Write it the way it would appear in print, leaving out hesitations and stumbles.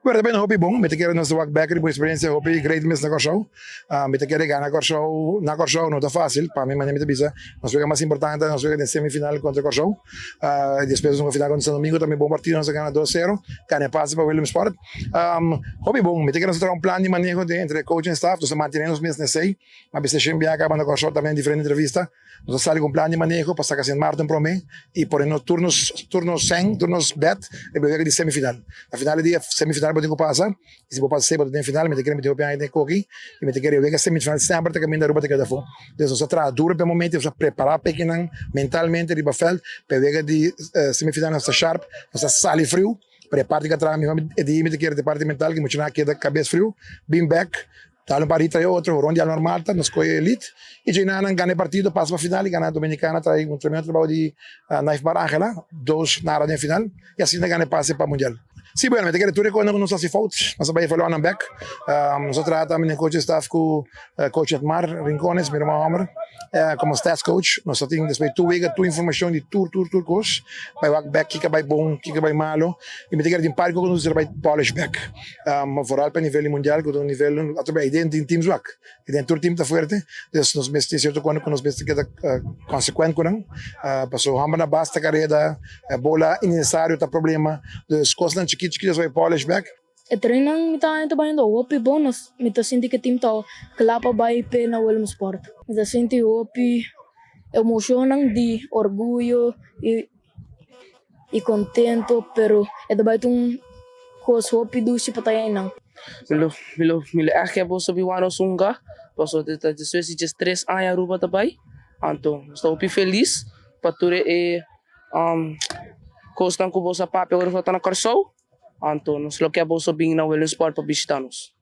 Bueno, também hopi bom, me te quero nos walk back por experiência hopi great miss na show. Me te quero ganhar na show não tá fácil, para mim mas me te bisa. Nós joga mais importante, nós joga na semifinal contra o show. Depois no final contra São Domingo também bom partido, nós ganhamos 2-0, ganha passe para William Sport. Hopi bom, me te quero ter plan de manejo entre coaching staff, nós mantenemos mesmo nesse aí, mas se sempre acaba na show também diferente entrevista. Nós saímos com plan de manejo para sacar sem Martin para mim e por nos turnos 100, turnos bet, e vai de semifinal. Na final de semifinal pode passar, e se vou passar pode ter final, me te quero meter o pé aí coqui, e me te quero ver que semifinal sempre te caminho da ruba te queda fora. Então nós tra duro pelo momento, nós preparar pequeno mentalmente de bafel, para ver de semifinal nós sharp, nós sali frio. Prepare que atrás me te quero de parte mental que mochila que da cabeça frio, beam back. Tal parita e outro, ronda normal, nos coi elite, e já não ganha partido, passa para a final, e ganha a Dominicana, traz tremendo trabalho de Naif Barangela, 2 na área final, e assim ganha passe para o Mundial. Sim, bueno, me te quero tudo quando nós se fault, nós vamos falar on back, nós tratamos também coach staff com coach Atmar Rincones, meu irmão Homer, como stats coach, nós temos depois tu informação de tour coach, vai walk back, kika vai bom, kika vai malo, e me te quero de par com nós vai polish back, vooral para nível mundial, com nível através de teams wak, e dentro do time está forte, então nós mesmo certo quando nós mesmo que consequente com não, passou hamba na basta carreira, bola innecessário tá problema, dos coisas chiquitas vai polish back. Training mita ito ba yun hopi bonus mita sinti ke team tao kelapa bay pe na William Sport mita sinti hopi emocionan di orgullo y contento pero ito ba itong kos hopi do si patayan nang Milo akhir boso biwano sunga boso deta después de 3 anos Aruba também então estou hopi feliz pature costan ko bosa papel agora falta na Carso. Então, nós lo que é bolso bem na William Sport para visitar-nos.